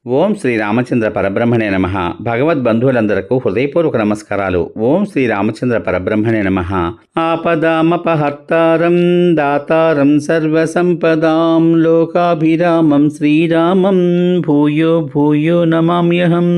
ఓం శ్రీ రామచంద్ర పరబ్రహ్మణే నమః. భగవద్బంధువులందరకు హృదయపూర్వక నమస్కారాలు. ఓం శ్రీ రామచంద్ర పరబ్రహ్మణే నమః. ఆపదామపహర్తారం దాతారం సర్వసంపదాం లోకాభిరామం శ్రీరామం భూయో భూయో నమామ్యహం.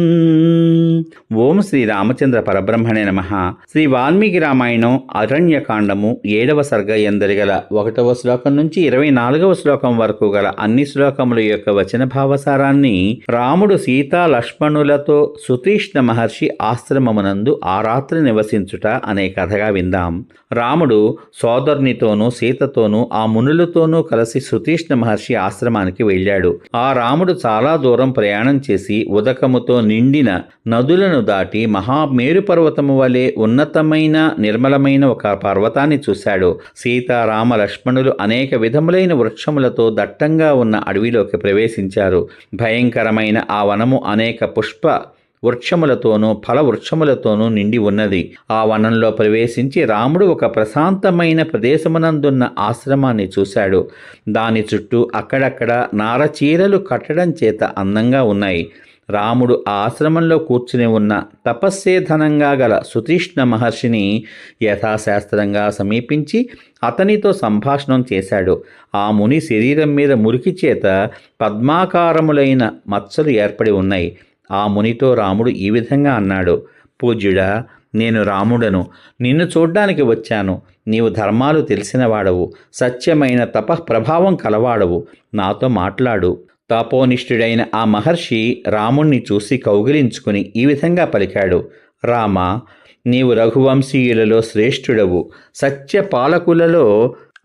ఓం శ్రీ రామచంద్ర పరబ్రహ్మణే నమః. శ్రీ వాల్మీకి రామాయణం అరణ్యకాండము 7వ సర్గ యందలి గల 1వ శ్లోకం నుంచి 24వ శ్లోకం వరకు గల అన్ని శ్లోకముల యొక్క వచన భావసారాన్ని రాముడు సీతా లక్ష్మణులతో సుతీష్ణ మహర్షి ఆశ్రమమునందు ఆ రాత్రి నివసించుట అనే కథగా విందాం. రాముడు సోదరునితోనూ సీతతోనూ ఆ మునులతోనూ కలిసి సుతీష్ణ మహర్షి ఆశ్రమానికి వెళ్ళాడు. ఆ రాముడు చాలా దూరం ప్రయాణం చేసి ఉదకముతో నిండిన నదులను దాటి మహామేరు పర్వతము వలె ఉన్నతమైన నిర్మలమైన ఒక పర్వతాన్ని చూశాడు. సీతారామ లక్ష్మణులు అనేక విధములైన వృక్షములతో దట్టంగా ఉన్న అడవిలోకి ప్రవేశించారు. భయంకరమైన ఆ వనము అనేక పుష్ప వృక్షములతోనూ ఫల వృక్షములతోనూ నిండి ఉన్నది. ఆ వనంలో ప్రవేశించి రాముడు ఒక ప్రశాంతమైన ప్రదేశమునందున్న ఆశ్రమాన్ని చూశాడు. దాని చుట్టూ అక్కడక్కడ నారచీరలు కట్టడం చేత అందంగా ఉన్నాయి. రాముడు ఆ ఆశ్రమంలో కూర్చుని ఉన్న తపస్సేధనంగా గల సుతీష్ణ మహర్షిని యథాశాస్త్రంగా సమీపించి అతనితో సంభాషణం చేశాడు. ఆ ముని శరీరం మీద మురికి చేత పద్మాకారములైన మచ్చలు ఏర్పడి ఉన్నాయి. ఆ మునితో రాముడు ఈ విధంగా అన్నాడు: పూజ్యుడా, నేను రాముడను. నిన్ను చూడ్డానికి వచ్చాను. నీవు ధర్మాలు తెలిసినవాడవు, సత్యమైన తపఃప్రభావం కలవాడవు. నాతో మాట్లాడు. తపోనిష్ఠుడైన ఆ మహర్షి రాముణ్ణి చూసి కౌగిలించుకుని ఈ విధంగా పలికాడు: రామా, నీవు రఘువంశీయులలో శ్రేష్ఠుడవు, సత్యపాలకులలో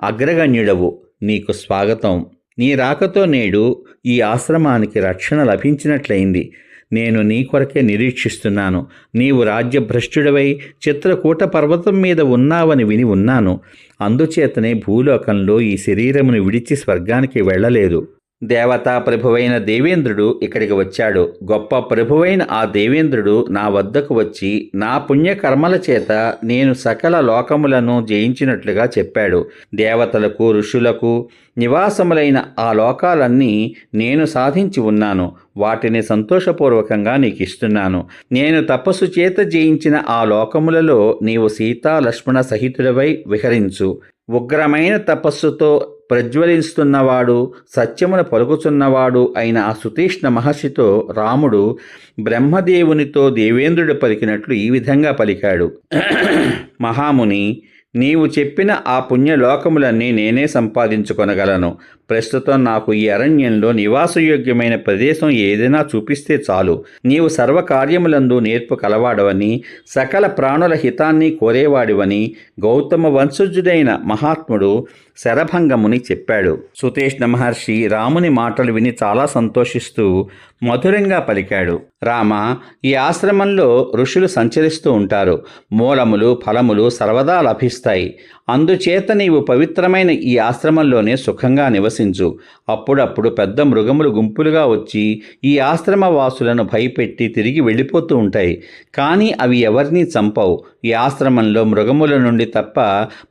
అగ్రగణ్యుడవు. నీకు స్వాగతం. నీ రాకతో నేడు ఈ ఆశ్రమానికి రక్షణ లభించినట్లయింది. నేను నీ కొరకే నిరీక్షిస్తున్నాను. నీవు రాజ్యభ్రష్టుడవై చిత్రకూట పర్వతం మీద ఉన్నావని విని ఉన్నాను. అందుచేతనే భూలోకంలో ఈ శరీరమును విడిచి స్వర్గానికి వెళ్ళలేదు. దేవతా ప్రభువైన దేవేంద్రుడు ఇక్కడికి వచ్చాడు. గొప్ప ప్రభువైన ఆ దేవేంద్రుడు నా వద్దకు వచ్చి నా పుణ్యకర్మల చేత నేను సకల లోకములను జయించినట్లుగా చెప్పాడు. దేవతలకు ఋషులకు నివాసములైన ఆ లోకాలన్నీ నేను సాధించి ఉన్నాను. వాటిని సంతోషపూర్వకంగా నీకు ఇస్తున్నాను. నేను తపస్సు చేత జయించిన ఆ లోకములలో నీవు సీతా లక్ష్మణ సహితుడవై విహరించు. ఉగ్రమైన తపస్సుతో ప్రజ్వలిస్తున్నవాడు, సత్యమును పలుకుతున్నవాడు అయిన ఆ సుతీష్ణ మహర్షితో రాముడు బ్రహ్మదేవునితో దేవేంద్రుడు పలికినట్లు ఈ విధంగా పలికాడు: మహాముని, నీవు చెప్పిన ఆ పుణ్యలోకములన్నీ నేనే సంపాదించుకొనగలను. ప్రస్తుతం నాకు ఈ అరణ్యంలో నివాసయోగ్యమైన ప్రదేశం ఏదైనా చూపిస్తే చాలు. నీవు సర్వకార్యములందు నేర్పు కలవాడవని, సకల ప్రాణుల హితాన్ని కోరేవాడివని గౌతమ వంశజుడైన మహాత్ముడు శరభంగముని చెప్పాడు. సుతీష్ణ మహర్షి రాముని మాటలు విని చాలా సంతోషిస్తూ మధురంగా పలికాడు: రామ, ఈ ఆశ్రమంలో ఋషులు సంచరిస్తూ ఉంటారు. మూలములు ఫలములు సర్వదా లభిస్తాయి. అందుచేత నీవు పవిత్రమైన ఈ ఆశ్రమంలోనే సుఖంగా నివసించు. అప్పుడప్పుడు పెద్ద మృగములు గుంపులుగా వచ్చి ఈ ఆశ్రమ వాసులను భయపెట్టి తిరిగి వెళ్ళిపోతూ ఉంటాయి. కానీ అవి ఎవరినీ చంపవు. ఈ ఆశ్రమంలో మృగముల నుండి తప్ప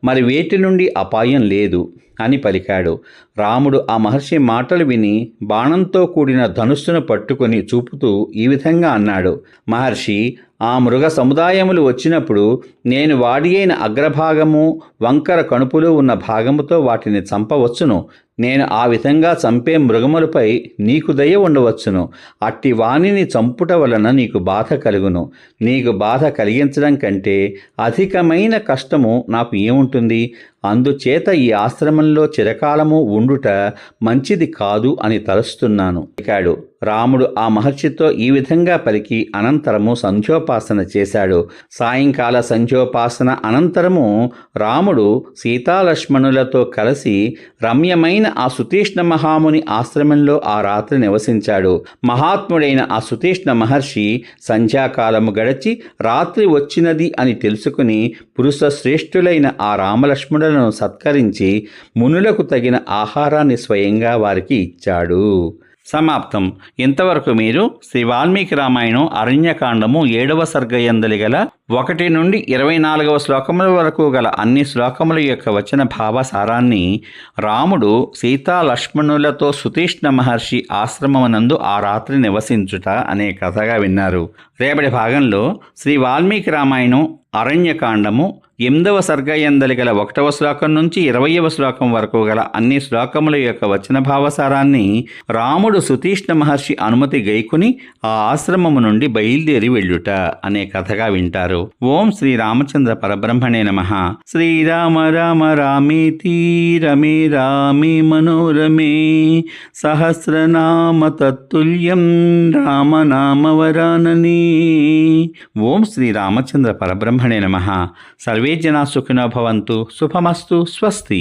మరి వేటి నుండి అపాయం లేదు అని పలికాడు. రాముడు ఆ మహర్షి మాటలు విని బాణంతో కూడిన ధనుస్సును పట్టుకొని చూపుతూ ఈ విధంగా అన్నాడు: మహర్షి, ఆ మృగ సముదాయములు వచ్చినప్పుడు నేను వాడి అయిన అగ్రభాగము, వంకర కణుపులు ఉన్న భాగముతో వాటిని చంపవచ్చును. నేను ఆ విధంగా చంపే మృగములపై నీకు దయ ఉండవచ్చును. అట్టి వాణిని చంపుట వలన నీకు బాధ కలుగును. నీకు బాధ కలిగించడం కంటే అధికమైన కష్టము నాకు ఏముంటుంది? అందుచేత ఈ ఆశ్రమంలో చిరకాలము ఉండుట మంచిది కాదు అని తలుస్తున్నాను ఇకాడు. రాముడు ఆ మహర్షితో ఈ విధంగా పలికి అనంతరము సంధ్యోపాసన చేశాడు. సాయంకాల సంధ్యోపాసన అనంతరము రాముడు సీతాలక్ష్మణులతో కలిసి రమ్యమైన ఆ సుతీష్ణ మహాముని ఆశ్రమంలో ఆ రాత్రి నివసించాడు. మహాత్ముడైన ఆ సుతీష్ణ మహర్షి సంధ్యాకాలము గడిచి రాత్రి వచ్చినది అని తెలుసుకుని పురుష శ్రేష్ఠులైన ఆ రామలక్ష్మణులను సత్కరించి మునులకు తగిన ఆహారాన్ని స్వయంగా వారికి ఇచ్చాడు. సమాప్తం. ఇంతవరకు మీరు శ్రీ వాల్మీకి రామాయణం అరణ్యకాండము 7వ సర్గ యందలి గల 1 నుండి 24వ శ్లోకముల వరకు గల అన్ని శ్లోకముల యొక్క వచన భావసారాన్ని రాముడు సీతా లక్ష్మణులతో సుతీష్ణ మహర్షి ఆశ్రమమునందు ఆ రాత్రి నివసించుట అనే కథగా విన్నారు. రేపటి భాగంలో శ్రీ వాల్మీకి రామాయణం అరణ్యకాండము 8వ సర్గయందలి గల 1వ శ్లోకం నుంచి 20వ శ్లోకం వరకు గల అన్ని శ్లోకముల యొక్క వచన భావసారాన్ని రాముడు సుతీష్ణ మహర్షి అనుమతి గైకుని ఆ ఆశ్రమము నుండి బయలుదేరి వెళ్ళుట అనే కథగా వింటారు. ఓం శ్రీ రామచంద్ర పరబ్రహ్మణే నమః. శ్రీరామ రామ రామేతి రమే రామే మనోరమే సహస్రనామ తత్తుల్యం రామనామ వరాననే. ఓం శ్రీ రామచంద్ర పరబ్రహ్మణే నమః. సర్వే జనా సుఖినో భవంతు. శుభమస్తు. స్వస్తి.